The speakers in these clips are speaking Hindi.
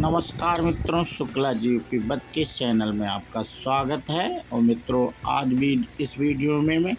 नमस्कार मित्रों, शुक्ला जी की 32 चैनल में आपका स्वागत है। और मित्रों, आज भी इस वीडियो में मैं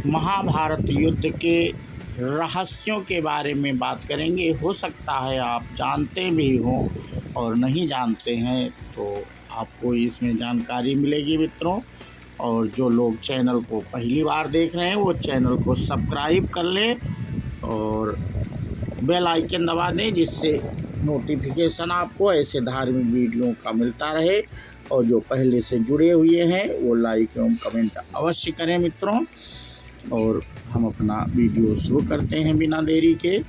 महाभारत युद्ध के रहस्यों के बारे में बात करेंगे। हो सकता है आप जानते भी हों और नहीं जानते हैं तो आपको इसमें जानकारी मिलेगी मित्रों। और जो लोग चैनल को पहली बार देख रहे हैं वो चैनल को सब्सक्राइब कर लें और बेल आइकन दबा दें, जिससे नोटिफिकेशन आपको ऐसे धार्मिक वीडियो का मिलता रहे। और जो पहले से जुड़े हुए हैं वो लाइक एवं कमेंट अवश्य करें मित्रों। और हम अपना वीडियो शुरू करते हैं बिना देरी के।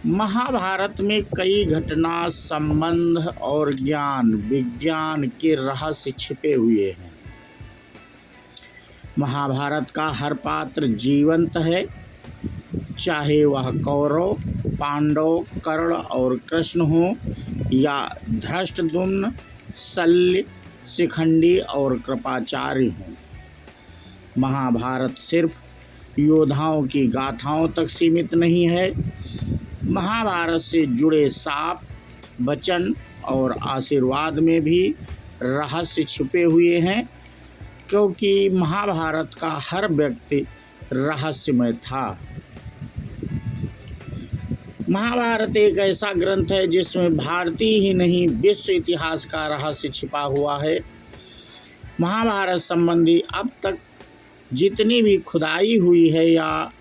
महाभारत में कई घटना, संबंध और ज्ञान विज्ञान के रहस्य छिपे हुए हैं। महाभारत का हर पात्र जीवंत है, चाहे वह कौरव, पांडव, कर्ण और कृष्ण हो या धृष्टद्युम्न, शल्य, शिखंडी और कृपाचार्य हो। महाभारत सिर्फ योद्धाओं की गाथाओं तक सीमित नहीं है। महाभारत से जुड़े शाप, वचन और आशीर्वाद में भी रहस्य छुपे हुए हैं, क्योंकि महाभारत का हर व्यक्ति रहस्यमय था। महाभारत एक ऐसा ग्रंथ है जिसमें भारतीय ही नहीं विश्व इतिहास का रहस्य छिपा हुआ है। महाभारत संबंधी अब तक जितनी भी खुदाई हुई है या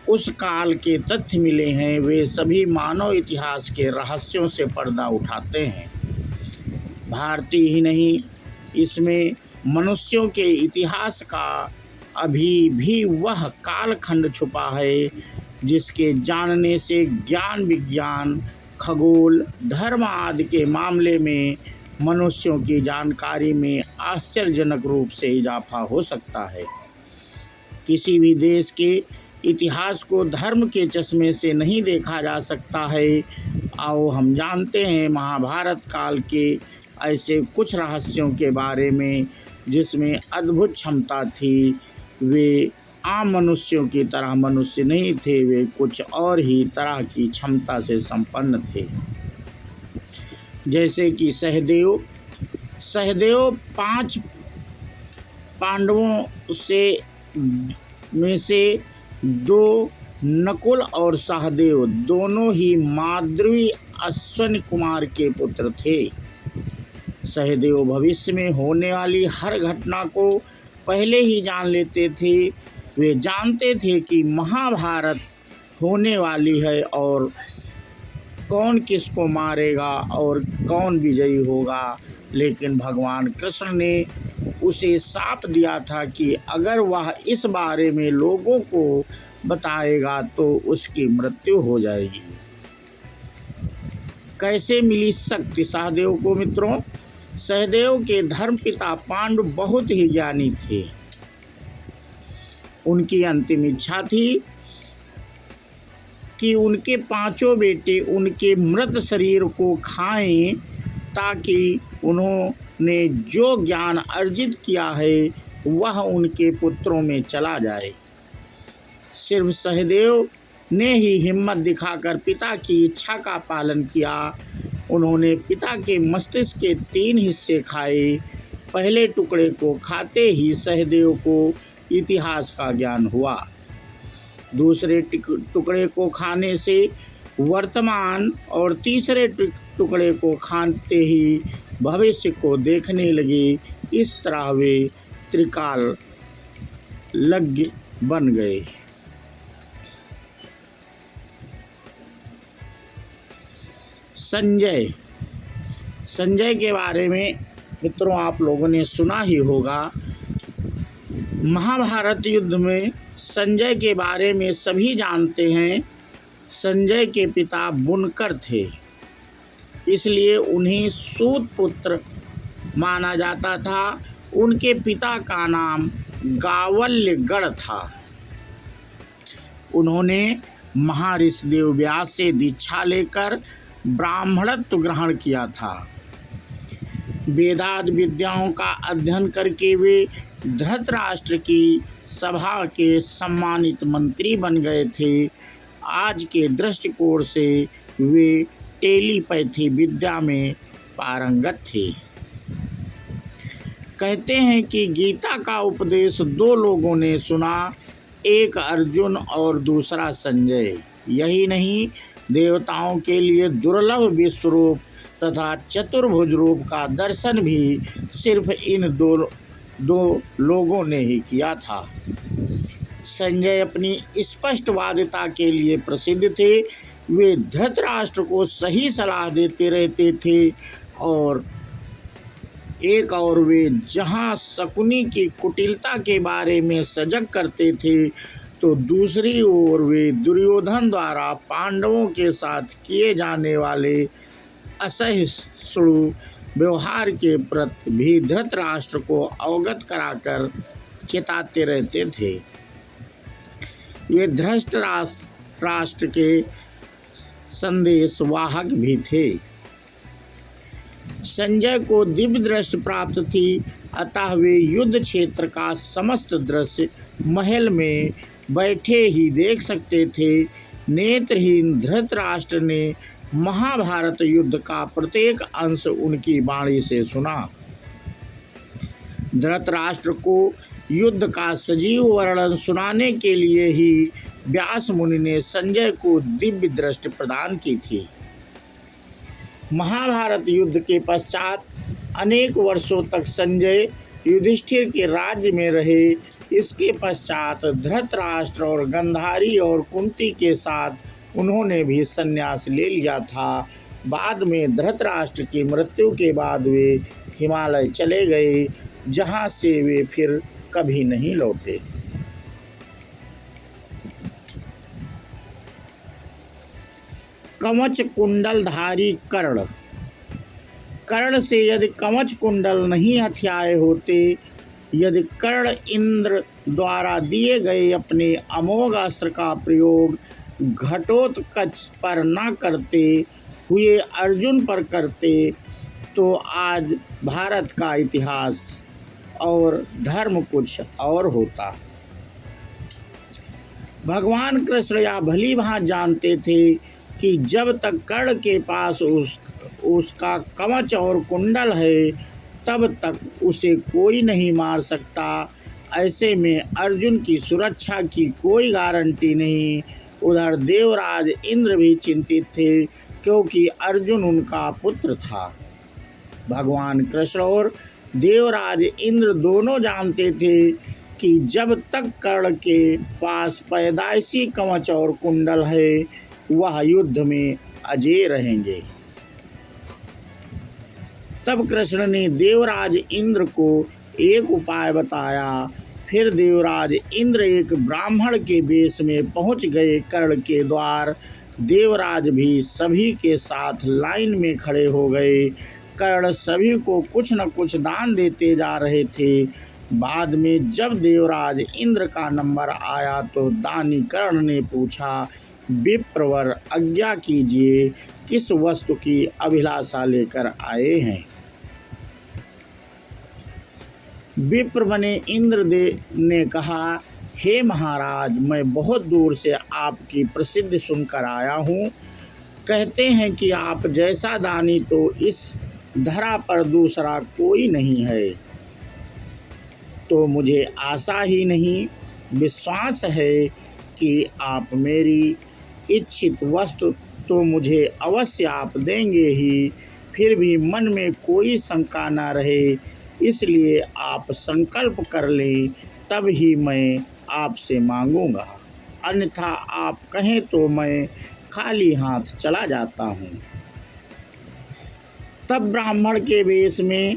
उस काल के तथ्य मिले हैं, वे सभी मानव इतिहास के रहस्यों से पर्दा उठाते हैं। भारतीय ही नहीं, इसमें मनुष्यों के इतिहास का अभी भी वह कालखंड छुपा है जिसके जानने से ज्ञान, विज्ञान, खगोल, धर्म आदि के मामले में मनुष्यों की जानकारी में आश्चर्यजनक रूप से इजाफा हो सकता है। किसी भी देश के इतिहास को धर्म के चश्मे से नहीं देखा जा सकता है। आओ हम जानते हैं महाभारत काल के ऐसे कुछ रहस्यों के बारे में जिसमें अद्भुत क्षमता थी। वे आम मनुष्यों की तरह मनुष्य नहीं थे, वे कुछ और ही तरह की क्षमता से संपन्न थे। जैसे कि सहदेव 5 पांडवों में से 2 नकुल और सहदेव दोनों ही माद्री अश्विनी कुमार के पुत्र थे। सहदेव भविष्य में होने वाली हर घटना को पहले ही जान लेते थे। वे जानते थे कि महाभारत होने वाली है और कौन किसको मारेगा और कौन विजयी होगा। लेकिन भगवान कृष्ण ने उसे शाप दिया था कि अगर वह इस बारे में लोगों को बताएगा तो उसकी मृत्यु हो जाएगी। कैसे मिली शक्ति सहदेव को मित्रों? सहदेव के धर्मपिता पांडु बहुत ही ज्ञानी थे। उनकी अंतिम इच्छा थी कि उनके 5 बेटे उनके मृत शरीर को खाएं, ताकि उन्होंने जो ज्ञान अर्जित किया है वह उनके पुत्रों में चला जाए। सिर्फ सहदेव ने ही हिम्मत दिखाकर पिता की इच्छा का पालन किया। उन्होंने पिता के मस्तिष्क के 3 हिस्से खाए। पहले टुकड़े को खाते ही सहदेव को इतिहास का ज्ञान हुआ। दूसरे टुकड़े को खाने से वर्तमान और तीसरे टुकड़े को खाते ही भविष्य को देखने लगे। इस तरह वे त्रिकालज्ञ बन गए। संजय के बारे में मित्रों आप लोगों ने सुना ही होगा। महाभारत युद्ध में संजय के बारे में सभी जानते हैं। संजय के पिता बुनकर थे, इसलिए उन्हें सूत पुत्र माना जाता था। उनके पिता का नाम गावल्यगढ़ था। उन्होंने महर्षि वेदव्यास से दीक्षा लेकर ब्राह्मणत्व ग्रहण किया था। वेदांत विद्याओं का अध्ययन करके वे धृतराष्ट्र की सभा के सम्मानित मंत्री बन गए थे। आज के दृष्टिकोण से वे टेलीपैथी विद्या में पारंगत थे। कहते हैं कि गीता का उपदेश दो लोगों ने सुना, एक अर्जुन और दूसरा संजय। यही नहीं, देवताओं के लिए दुर्लभ विश्वरूप तथा चतुर्भुज रूप का दर्शन भी सिर्फ इन दो लोगों ने ही किया था। संजय अपनी स्पष्टवादिता के लिए प्रसिद्ध थे। वे धृतराष्ट्र को सही सलाह देते रहते थे और वे जहाँ शकुनी की कुटिलता के बारे में सजग करते थे, तो दूसरी ओर वे दुर्योधन द्वारा पांडवों के साथ किए जाने वाले असहिष्णु व्यवहार के प्रति भी धृतराष्ट्र को अवगत कराकर चेताते रहते थे। वे धृतराष्ट्र के संदेश वाहक भी थे। संजय को दिव्य दृष्टि प्राप्त थी, अतः वे युद्ध क्षेत्र का समस्त दृश्य महल में बैठे ही देख सकते थे। नेत्रहीन धृतराष्ट्र ने महाभारत युद्ध का प्रत्येक अंश उनकी वाणी से सुना। धृतराष्ट्र को युद्ध का सजीव वर्णन सुनाने के लिए ही व्यास मुनि ने संजय को दिव्य दृष्टि प्रदान की थी। महाभारत युद्ध के पश्चात अनेक वर्षों तक संजय युधिष्ठिर के राज्य में रहे। इसके पश्चात धृतराष्ट्र और गांधारी और कुंती के साथ उन्होंने भी संन्यास ले लिया था। बाद में धृतराष्ट्र की मृत्यु के बाद वे हिमालय चले गए, जहाँ से वे फिर कभी नहीं लौटे। कवच कुंडलधारी कर्ण। कर्ण से यदि कवच कुंडल नहीं हथियाए होते, यदि कर्ण इंद्र द्वारा दिए गए अपने अमोघ अस्त्र का प्रयोग घटोत्कच पर न करते हुए अर्जुन पर करते, तो आज भारत का इतिहास और धर्म कुछ और होता। भगवान कृष्ण यह भली भांति जानते थे कि जब तक कर्ण के पास उसका कवच और कुंडल है, तब तक उसे कोई नहीं मार सकता। ऐसे में अर्जुन की सुरक्षा की कोई गारंटी नहीं। उधर देवराज इंद्र भी चिंतित थे, क्योंकि अर्जुन उनका पुत्र था। भगवान कृष्ण और देवराज इंद्र दोनों जानते थे कि जब तक कर्ण के पास पैदाइशी कवच और कुंडल है, वह युद्ध में अजेय रहेंगे। तब कृष्ण ने देवराज इंद्र को एक उपाय बताया। फिर देवराज इंद्र एक ब्राह्मण के वेश में पहुंच गए कर्ण के द्वार। देवराज भी सभी के साथ लाइन में खड़े हो गए। कर्ण सभी को कुछ न कुछ दान देते जा रहे थे। बाद में जब देवराज इंद्र का नंबर आया, तो दानी कर्ण ने पूछा, विप्रवर आज्ञा कीजिए, किस वस्तु की अभिलाषा लेकर आए हैं। विप्र बने इंद्र ने कहा, हे महाराज, मैं बहुत दूर से आपकी प्रसिद्धि सुनकर आया हूँ। कहते हैं कि आप जैसा दानी तो इस धरा पर दूसरा कोई नहीं है। तो मुझे आशा ही नहीं, विश्वास है कि आप मेरी इच्छित वस्तु तो मुझे अवश्य आप देंगे ही। फिर भी मन में कोई शंका न रहे, इसलिए आप संकल्प कर लें, तब ही मैं आपसे मांगूंगा। अन्यथा आप कहें तो मैं खाली हाथ चला जाता हूँ। तब ब्राह्मण के वेश में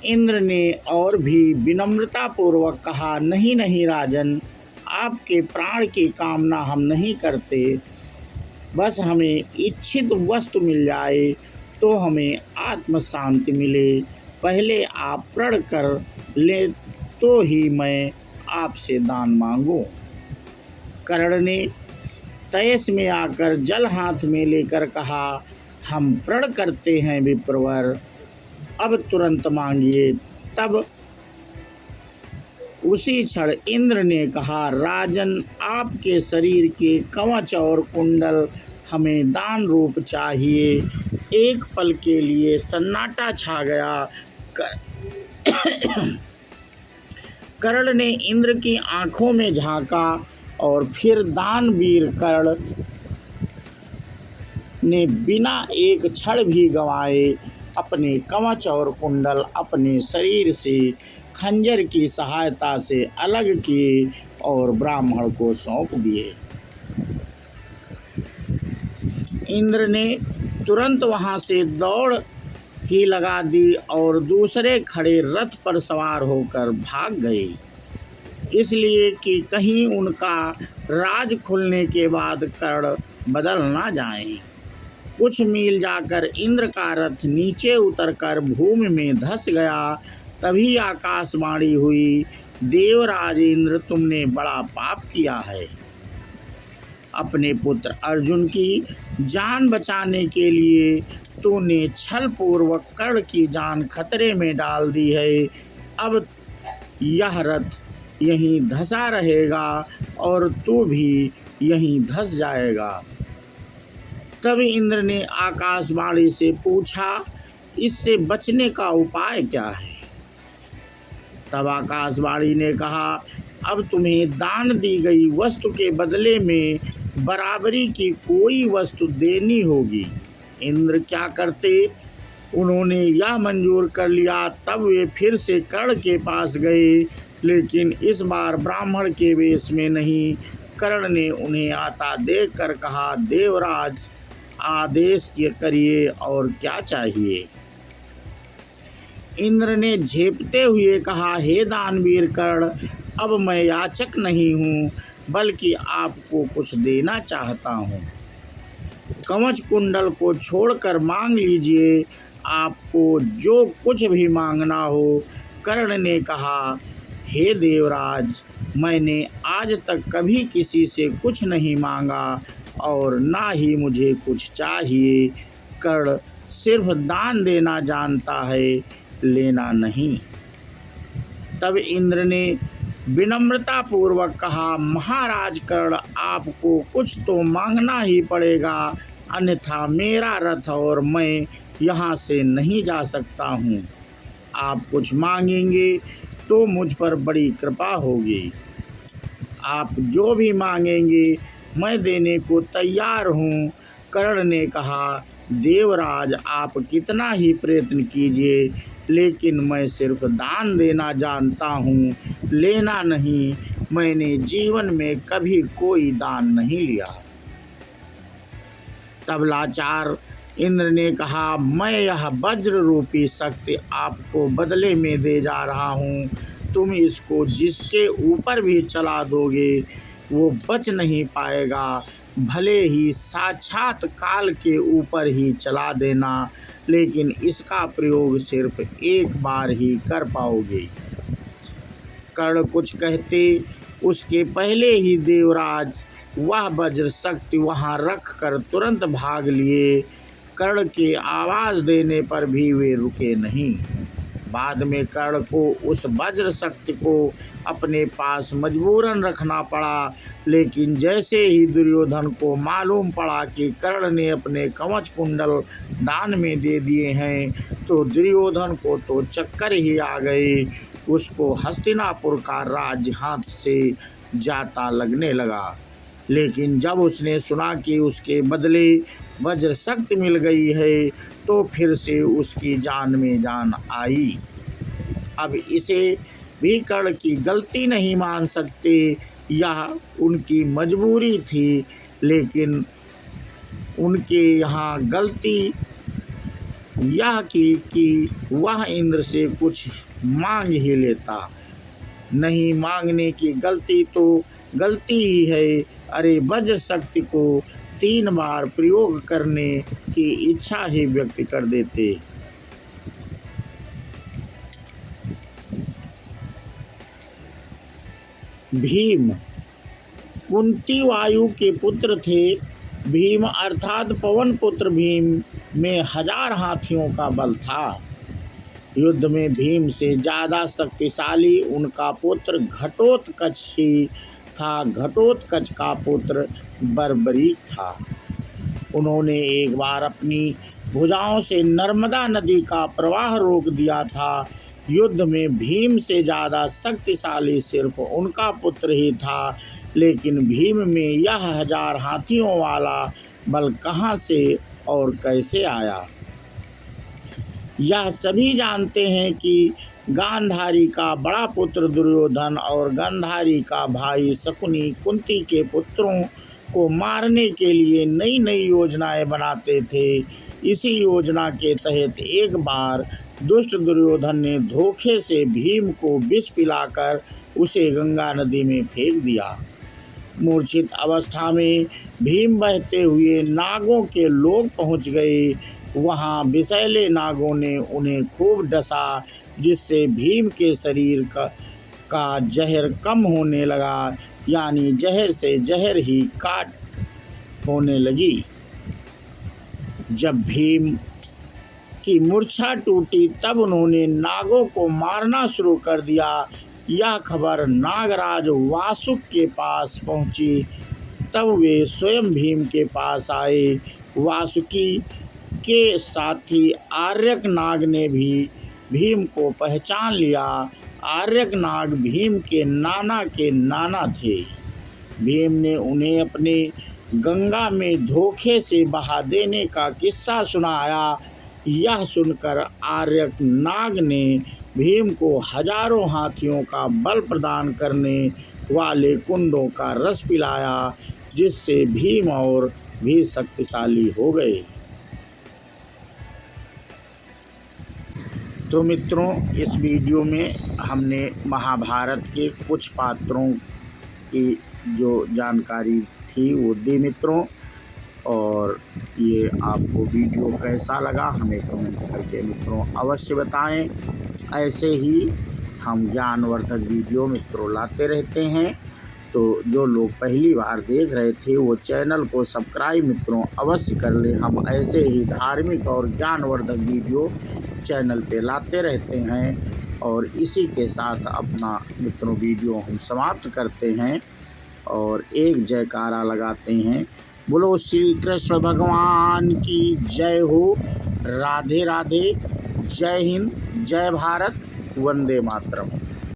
इंद्र ने और भी विनम्रता पूर्वक कहा, नहीं नहीं राजन, आपके प्राण की कामना हम नहीं करते। बस हमें इच्छित वस्तु मिल जाए तो हमें आत्म शांति मिले। पहले आप प्रण कर ले तो ही मैं आपसे दान मांगूं। कर्ण ने तयस में आकर जल हाथ में लेकर कहा, हम प्रण करते हैं विप्रवर, अब तुरंत मांगिए। तब उसी क्षण इंद्र ने कहा, राजन, आपके शरीर के कवच और कुंडल हमें दान रूप चाहिए। एक पल के लिए सन्नाटा छा गया। कर्ण ने इंद्र की आंखों में झांका और फिर दानवीर कर्ण ने बिना एक क्षण भी गंवाए अपने कवच और कुंडल अपने शरीर से खंजर की सहायता से अलग किए और ब्राह्मण को सौंप दिए। इंद्र ने तुरंत वहां से दौड़ ही लगा दी और दूसरे खड़े रथ पर सवार होकर भाग गए, इसलिए कि कहीं उनका राज खुलने के बाद कर्ण बदल ना जाएं। कुछ मील जाकर इंद्र का रथ नीचे उतरकर भूमि में धंस गया। तभी आकाशवाणी हुई, देवराज इंद्र, तुमने बड़ा पाप किया है। अपने पुत्र अर्जुन की जान बचाने के लिए तूने छल पूर्वक कर्ण की जान खतरे में डाल दी है। अब यह रथ यहीं धंसा रहेगा और तू भी यहीं धंस जाएगा। तब इंद्र ने आकाशवाणी से पूछा, इससे बचने का उपाय क्या है? तब आकाशवाणी ने कहा, अब तुम्हें दान दी गई वस्तु के बदले में बराबरी की कोई वस्तु देनी होगी। इंद्र क्या करते? उन्होंने यह मंजूर कर लिया। तब वे फिर से कर्ण के पास गए, लेकिन इस बार ब्राह्मण के वेश में नहीं। कर्ण ने उन्हें आता देखकर कहा, देवराज, आदेश करिए और क्या चाहिए? इंद्र ने झेपते हुए कहा, हे दानवीर कर्ण, अब मैं याचक नहीं हूँ, बल्कि आपको कुछ देना चाहता हूँ। कवच कुंडल को छोड़कर मांग लीजिए, आपको जो कुछ भी मांगना हो। कर्ण ने कहा, हे देवराज, मैंने आज तक कभी किसी से कुछ नहीं मांगा और ना ही मुझे कुछ चाहिए। कर्ण सिर्फ दान देना जानता है, लेना नहीं। तब इंद्र ने विनम्रता पूर्वक कहा, महाराज कर्ण, आपको कुछ तो मांगना ही पड़ेगा, अन्यथा मेरा रथ और मैं यहाँ से नहीं जा सकता हूँ। आप कुछ मांगेंगे तो मुझ पर बड़ी कृपा होगी। आप जो भी मांगेंगे मैं देने को तैयार हूँ। कर्ण ने कहा, देवराज, आप कितना ही प्रयत्न कीजिए, लेकिन मैं सिर्फ दान देना जानता हूँ, लेना नहीं। मैंने जीवन में कभी कोई दान नहीं लिया। तब लाचार इंद्र ने कहा, मैं यह वज्र रूपी शक्ति आपको बदले में दे जा रहा हूँ। तुम इसको जिसके ऊपर भी चला दोगे वो बच नहीं पाएगा, भले ही साक्षात काल के ऊपर ही चला देना, लेकिन इसका प्रयोग सिर्फ एक बार ही कर पाओगे। कर्ण कुछ कहते उसके पहले ही देवराज वह वज्र शक्ति वहां रख कर तुरंत भाग लिए। कर्ण के आवाज देने पर भी वे रुके नहीं। बाद में कर्ण को उस वज्र शक्ति को अपने पास मजबूरन रखना पड़ा, लेकिन जैसे ही दुर्योधन को मालूम पड़ा कि कर्ण ने अपने कवच कुंडल दान में दे दिए हैं, तो दुर्योधन को तो चक्कर ही आ गए। उसको हस्तिनापुर का राज्य हाथ से जाता लगने लगा। लेकिन जब उसने सुना कि उसके बदले वज्र शक्ति मिल गई है, तो फिर से उसकी जान में जान आई। अब इसे भी कर्ण की गलती नहीं मान सकते, यह उनकी मजबूरी थी, लेकिन उनके यहाँ गलती यह की कि वह इंद्र से कुछ मांग ही लेता। नहीं मांगने की गलती तो गलती ही है। अरे, वज्र शक्ति को 3 बार प्रयोग करने की इच्छा ही व्यक्त कर देते। भीम कुंती वायु के पुत्र थे। भीम अर्थात पवन पुत्र भीम में 1000 हाथियों का बल था। युद्ध में भीम से ज़्यादा शक्तिशाली उनका पुत्र घटोत्कच ही था। घटोत्कच का पुत्र बर्बरीक था। उन्होंने एक बार अपनी भुजाओं से नर्मदा नदी का प्रवाह रोक दिया था। युद्ध में भीम से ज़्यादा शक्तिशाली सिर्फ उनका पुत्र ही था, लेकिन भीम में यह 1000 हाथियों वाला बल कहाँ से और कैसे आया? यह सभी जानते हैं कि गांधारी का बड़ा पुत्र दुर्योधन और गांधारी का भाई शकुनी कुंती के पुत्रों को मारने के लिए नई नई योजनाएं बनाते थे। इसी योजना के तहत एक बार दुष्ट दुर्योधन ने धोखे से भीम को विष पिलाकर उसे गंगा नदी में फेंक दिया। मूर्छित अवस्था में भीम बहते हुए नागों के लोक पहुंच गए। वहां विषैले नागों ने उन्हें खूब डसा, जिससे भीम के शरीर का जहर कम होने लगा, यानी जहर से जहर ही काट होने लगी। जब भीम की मूर्छा टूटी तब उन्होंने नागों को मारना शुरू कर दिया। यह खबर नागराज वासुक के पास पहुंची। तब वे स्वयं भीम के पास आए। वासुकी के साथी आर्यक नाग ने भी भीम को पहचान लिया। आर्यक नाग भीम के नाना थे। भीम ने उन्हें अपने गंगा में धोखे से बहा देने का किस्सा सुनाया। यह सुनकर आर्यक नाग ने भीम को हजारों हाथियों का बल प्रदान करने वाले कुंडों का रस पिलाया, जिससे भीम और भी शक्तिशाली हो गए। तो मित्रों, इस वीडियो में हमने महाभारत के कुछ पात्रों की जो जानकारी थी वो दी मित्रों, और ये आपको वीडियो कैसा लगा हमें कमेंट करके मित्रों अवश्य बताएं। ऐसे ही हम ज्ञानवर्धक वीडियो मित्रों लाते रहते हैं, तो जो लोग पहली बार देख रहे थे वो चैनल को सब्सक्राइब मित्रों अवश्य कर लें। हम ऐसे ही धार्मिक और ज्ञानवर्धक वीडियो चैनल पे लाते रहते हैं। और इसी के साथ अपना मित्रों वीडियो हम समाप्त करते हैं और एक जयकारा लगाते हैं। बोलो श्री कृष्ण भगवान की जय हो। राधे राधे। जय हिंद, जय भारत, वंदे मातरम।